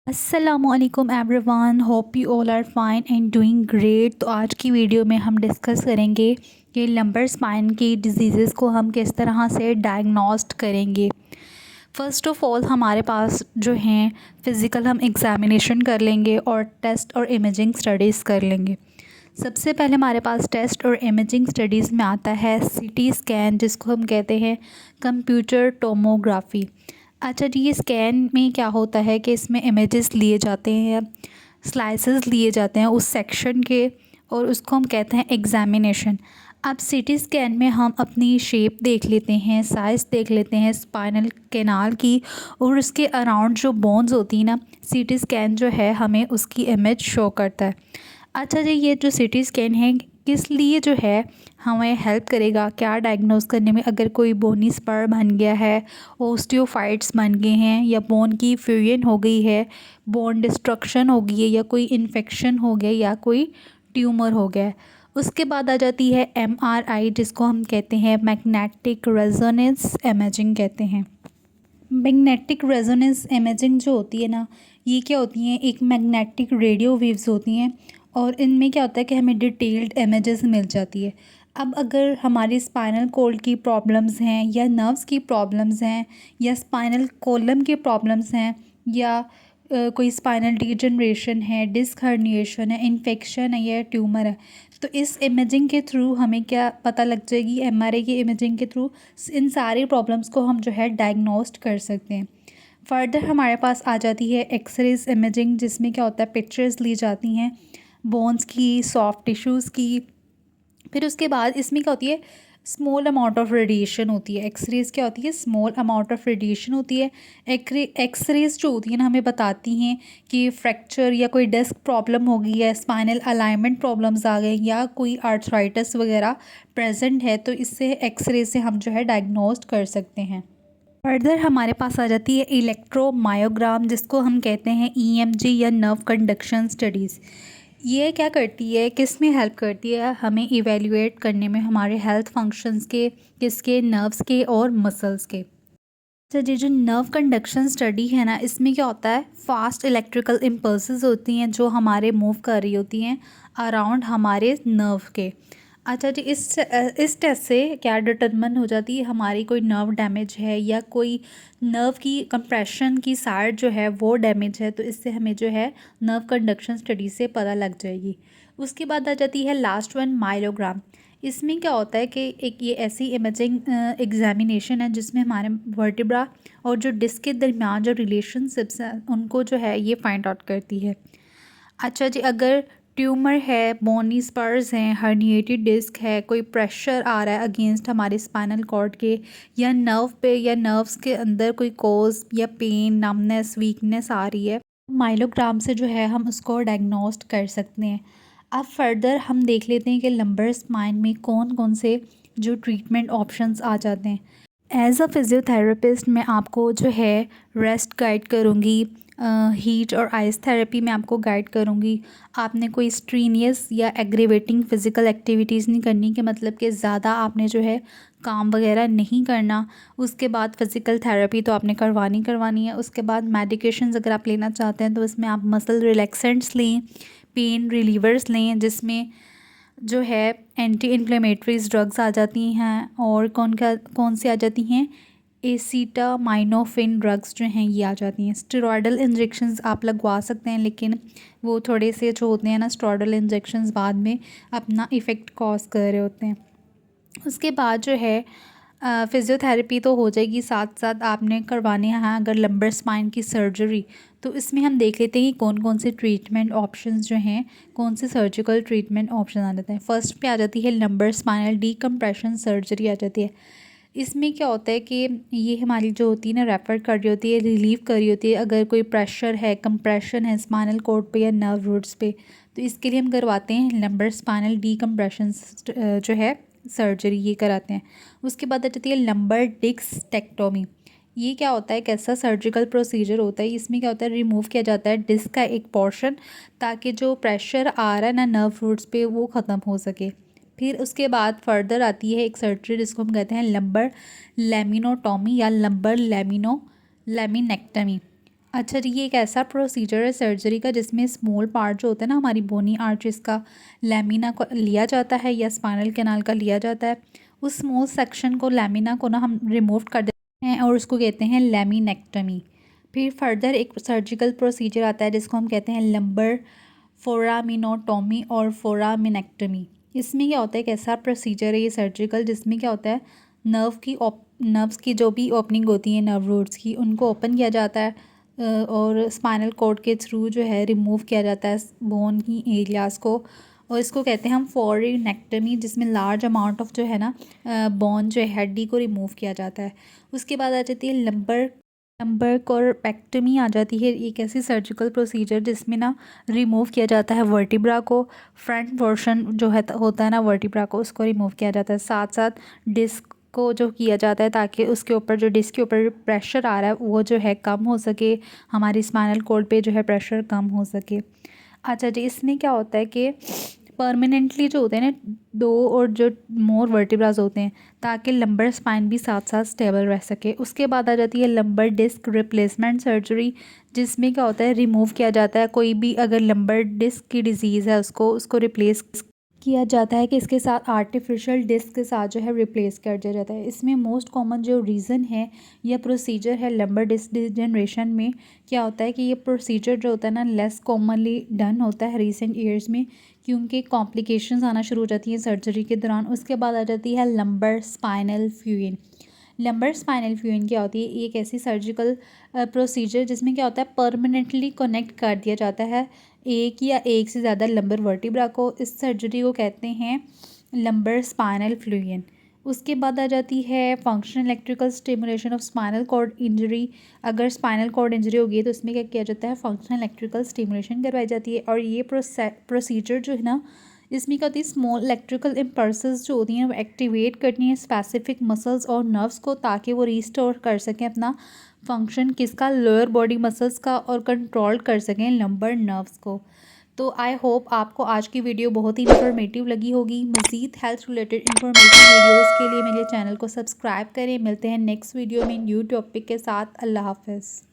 अस्सलामुअलैकुम everyone, hope you all are fine and doing great. तो आज की वीडियो में हम डिस्कस करेंगे कि लंबर स्पाइन की डिजीज़ को हम किस तरह से डायग्नोस्ट करेंगे। फ़र्स्ट ऑफ़ ऑल हमारे पास जो हैं फ़िज़िकल हम एग्ज़ामिनेशन कर लेंगे और टेस्ट और इमेजिंग स्टडीज़ कर लेंगे। सबसे पहले हमारे पास टेस्ट और इमेजिंग स्टडीज़ में आता है सीटी स्कैन, जिसको हम कहते हैं कंप्यूटर टोमोग्राफी। अच्छा जी, ये स्कैन में क्या होता है कि इसमें इमेजेस लिए जाते हैं, स्लाइसेस लिए जाते हैं उस सेक्शन के, और उसको हम कहते हैं एग्ज़ामिनेशन। अब सीटी स्कैन में हम अपनी शेप देख लेते हैं, साइज़ देख लेते हैं स्पाइनल कैनाल की, और उसके अराउंड जो बोन्स होती हैं ना, सीटी स्कैन जो है हमें उसकी इमेज शो करता है। अच्छा जी, ये जो सीटी स्कैन है किस लिए जो है हमें हेल्प करेगा, क्या डायग्नोस करने में, अगर कोई बोनी स्पर बन गया है, ओस्टियोफाइट्स बन गए हैं, या बोन की फ्यूजन हो गई है, बोन डिस्ट्रक्शन हो गई है, या कोई इन्फेक्शन हो गया, या कोई ट्यूमर हो गया है। उसके बाद आ जाती है एमआरआई, जिसको हम कहते हैं मैग्नेटिक रेजोनेंस इमेजिंग कहते हैं। मैग्नेटिक रेजोनेंस इमेजिंग जो होती है ना, ये क्या होती हैं, एक मैग्नेटिक रेडियो वेव्स होती हैं, और इनमें क्या होता है कि हमें डिटेल्ड इमेजेस मिल जाती है। अब अगर हमारी स्पाइनल कॉर्ड की प्रॉब्लम्स हैं, या नर्व्स की प्रॉब्लम्स हैं, या स्पाइनल कॉलम की प्रॉब्लम्स हैं, या कोई स्पाइनल डिजनरेशन है, डिस्क हर्निएशन है, इन्फेक्शन है, या ट्यूमर है, तो इस इमेजिंग के थ्रू हमें क्या पता लग जाएगी, एमआरआई की इमेजिंग के थ्रू इन सारी प्रॉब्लम्स को हम जो है डायग्नोस्ट कर सकते हैं। फर्दर हमारे पास आ जाती है एक्सरेज इमेजिंग, जिसमें क्या होता है पिक्चर्स ली जाती हैं बोन्स की, सॉफ्ट टिश्यूज़ की। फिर उसके बाद इसमें क्या होती है, स्मॉल अमाउंट ऑफ रेडिएशन होती है। एक्सरेज क्या होती है, स्मॉल अमाउंट ऑफ रेडिएशन होती है। एक्सरेज जो होती है ना, हमें बताती हैं कि फ्रैक्चर या कोई डिस्क प्रॉब्लम हो गई है, स्पाइनल अलाइनमेंट प्रॉब्लम्स आ गए, या कोई आर्थराइटिस वगैरह प्रेजेंट है, तो इससे एक्सरे से हम जो है डायग्नोस्ट कर सकते हैं। फर्दर हमारे पास आ जाती है इलेक्ट्रोमायोग्राम, जिसको हम कहते हैं ईएमजी या नर्व कंडक्शन स्टडीज़। ये क्या करती है, किस में हेल्प करती है, हमें इवेल्युएट करने में हमारे हेल्थ फंक्शंस के, किसके, नर्व्स के और मसल्स के। अच्छा जी, जो नर्व कंडक्शन स्टडी है ना, इसमें क्या होता है, फास्ट इलेक्ट्रिकल इम्पल्सेस होती हैं जो हमारे मूव कर रही होती हैं अराउंड हमारे नर्व के। अच्छा जी, इस टेस्ट से क्या डिटरमिन हो जाती है, हमारी कोई नर्व डैमेज है, या कोई नर्व की कंप्रेशन की साइड जो है वो डैमेज है, तो इससे हमें जो है नर्व कंडक्शन स्टडी से पता लग जाएगी। उसके बाद आ जाती है लास्ट वन, माइलोग्राम। इसमें क्या होता है कि एक ये ऐसी इमेजिंग एग्जामिनेशन है जिसमें हमारे वर्टिब्रा और जो डिस्क के दरमियान जो रिलेशनशिप्स हैं उनको जो है ये फाइंड आउट करती है। अच्छा जी, अगर ट्यूमर है, बोनी स्पर्स हैं, हर्निएटेड डिस्क है, कोई प्रेशर आ रहा है अगेंस्ट हमारे स्पाइनल कॉर्ड के, या नर्व पे, या नर्व्स के अंदर कोई कोज या पेन, नमनेस, वीकनेस आ रही है, माइलोग्राम से जो है हम उसको डायग्नोस्ट कर सकते हैं। अब फर्दर हम देख लेते हैं कि लंबर स्पाइन में कौन कौन से जो ट्रीटमेंट ऑप्शंस आ जाते हैं। एज़ अ फ़िज़ियोथेरेपिस्ट मैं आपको जो है रेस्ट गाइड करूँगी, हीट और आइस थेरेपी में आपको गाइड करूँगी। आपने कोई स्ट्रीनियस या एग्रीवेटिंग फ़िज़िकल एक्टिविटीज़ नहीं करनी, कि मतलब कि ज़्यादा आपने जो है काम वगैरह नहीं करना। उसके बाद फ़िज़िकल थेरेपी तो आपने करवानी है। उसके बाद मेडिकेशंस अगर आप लेना चाहते हैं तो इसमें आप मसल रिलैक्सेंट्स लें, पेन रिलीवर्स लें, जिसमें जो है एंटी इन्फ्लेमेटरीज ड्रग्स आ जाती हैं, और कौन सी आ जाती हैं, एसीटामाइनोफिन ड्रग्स जो हैं ये आ जाती हैं। स्टेरॉयडल इंजेक्शंस आप लगवा सकते हैं, लेकिन वो थोड़े से जो होते हैं ना, स्टेरॉयडल इंजेक्शंस बाद में अपना इफ़ेक्ट कॉज कर रहे होते हैं। उसके बाद जो है फ़िज़ियोथेरेपी तो हो जाएगी, साथ साथ आपने करवाने हैं अगर लंबर स्पाइन की सर्जरी, तो इसमें हम देख लेते हैं कि कौन कौन से ट्रीटमेंट ऑप्शंस जो हैं, कौन से सर्जिकल ट्रीटमेंट ऑप्शन आ जाते हैं। फर्स्ट पे आ जाती है लंबर स्पाइनल डीकम्प्रेशन सर्जरी आ जाती है। इसमें क्या होता है कि ये हमारी जो होती है ना, रेफ़र कर रही होती है, रिलीव कर रही होती है अगर कोई प्रेशर है, कंप्रेशन है स्पाइनल कॉर्ड पे या नर्व रूट्स पे, तो इसके लिए हम करवाते हैं लंबर स्पाइनल डीकम्प्रेशन जो है सर्जरी, ये कराते हैं। उसके बाद आ जाती है लंबर डिस्कटेक्टोमी। ये क्या होता है, कैसा सर्जिकल प्रोसीजर होता है, इसमें क्या होता है, रिमूव किया जाता है डिस्क का एक पोर्शन, ताकि जो प्रेशर आ रहा है ना नर्व रूट्स पे वो ख़त्म हो सके। फिर उसके बाद फर्दर आती है एक सर्जरी जिसको हम कहते हैं लंबर लेमिनोटॉमी या लंबर लेमिनेक्टमी। अच्छा जी, ये एक ऐसा प्रोसीजर है सर्जरी का जिसमें स्मॉल पार्ट जो होता है ना हमारी बोनी आर्चेस का, लैमिना को लिया जाता है या स्पाइनल कैनाल का लिया जाता है। उस स्मॉल सेक्शन को, लैमिना को ना हम रिमूव कर देते हैं और उसको कहते हैं लैमिनेक्टमी। फिर फर्दर एक सर्जिकल प्रोसीजर आता है जिसको हम कहते हैं लंबर फोरामिनोटोमी और फोरामिनेक्टमी। इसमें क्या होता है, एक ऐसा प्रोसीजर है ये सर्जिकल जिसमें क्या होता है, नर्व्स की जो भी ओपनिंग होती है नर्व रूट्स की, उनको ओपन किया जाता है और स्पाइनल कॉर्ड के थ्रू जो है रिमूव किया जाता है बोन की एरियाज़ को। और इसको कहते हैं हम फोरेनेक्टमी, जिसमें लार्ज अमाउंट ऑफ जो है ना बोन जो है हड्डी को रिमूव किया जाता है। उसके बाद आ जाती है लंबर कॉर्पेक्टमी आ जाती है, एक ऐसी सर्जिकल प्रोसीजर जिसमें ना रिमूव किया जाता है वर्टिब्रा को, फ्रंट पोर्शन जो है होता है ना वर्टिब्रा को, उसको रिमूव किया जाता है। साथ साथ डिस्क को जो किया जाता है ताकि उसके ऊपर जो डिस्क के ऊपर प्रेशर आ रहा है वो जो है कम हो सके, हमारी स्पाइनल कॉर्ड पे जो है प्रेशर कम हो सके। अच्छा जी, इसमें क्या होता है कि परमानेंटली जो होते हैं ना दो और जो मोर वर्टिब्रास होते हैं ताकि लंबर स्पाइन भी साथ साथ स्टेबल रह सके। उसके बाद आ जाती है लंबर डिस्क रिप्लेसमेंट सर्जरी, जिसमें क्या होता है रिमूव किया जाता है कोई भी अगर लंबर डिस्क की डिजीज़ है उसको रिप्लेस किया जाता है कि इसके साथ आर्टिफिशियल डिस्क के साथ जो है रिप्लेस कर दिया जाता है। इसमें मोस्ट कॉमन जो रीज़न है या प्रोसीजर है लंबर डिस्क डिजनरेशन में, क्या होता है कि ये प्रोसीजर जो होता है ना लेस कॉमनली डन होता है रिसेंट ईयर्स में, क्योंकि कॉम्प्लिकेशंस आना शुरू हो जाती हैं सर्जरी के दौरान। उसके बाद आ जाती है lumbar spinal fusion. Lumbar spinal fusion क्या होती है, एक ऐसी सर्जिकल प्रोसीजर जिसमें क्या होता है परमानेंटली कनेक्ट कर दिया जाता है एक या एक से ज़्यादा लंबर वर्टिब्रा को। इस सर्जरी को कहते हैं लंबर स्पाइनल फ्यूजन। उसके बाद आ जाती है functional electrical stimulation of spinal cord injury. अगर स्पाइनल कॉर्ड इंजरी होगी है तो उसमें क्या किया जाता है, फंक्शनल इलेक्ट्रिकल स्टिमुलेशन करवाई जाती है। और ये प्रोसीजर जो है ना, इसमें क्या होती है स्मॉल इलेक्ट्रिकल इम्पल्सेस जो होती हैं वो एक्टिवेट करनी है स्पेसिफिक मसल्स और नर्व्स को ताकि वो रिस्टोर कर सकें अपना फंक्शन, किसका, लोअर बॉडी मसल्स का, और कंट्रोल कर सकें लंबर नर्व्स को। तो आई होप आपको आज की वीडियो बहुत ही इन्फॉर्मेटिव लगी होगी। मज़ीद हेल्थ रिलेटेड इन्फॉर्मेटिव वीडियोज़ के लिए मेरे चैनल को सब्सक्राइब करें। मिलते हैं नेक्स्ट वीडियो में न्यू टॉपिक के साथ। अल्लाह हाफ़िज़।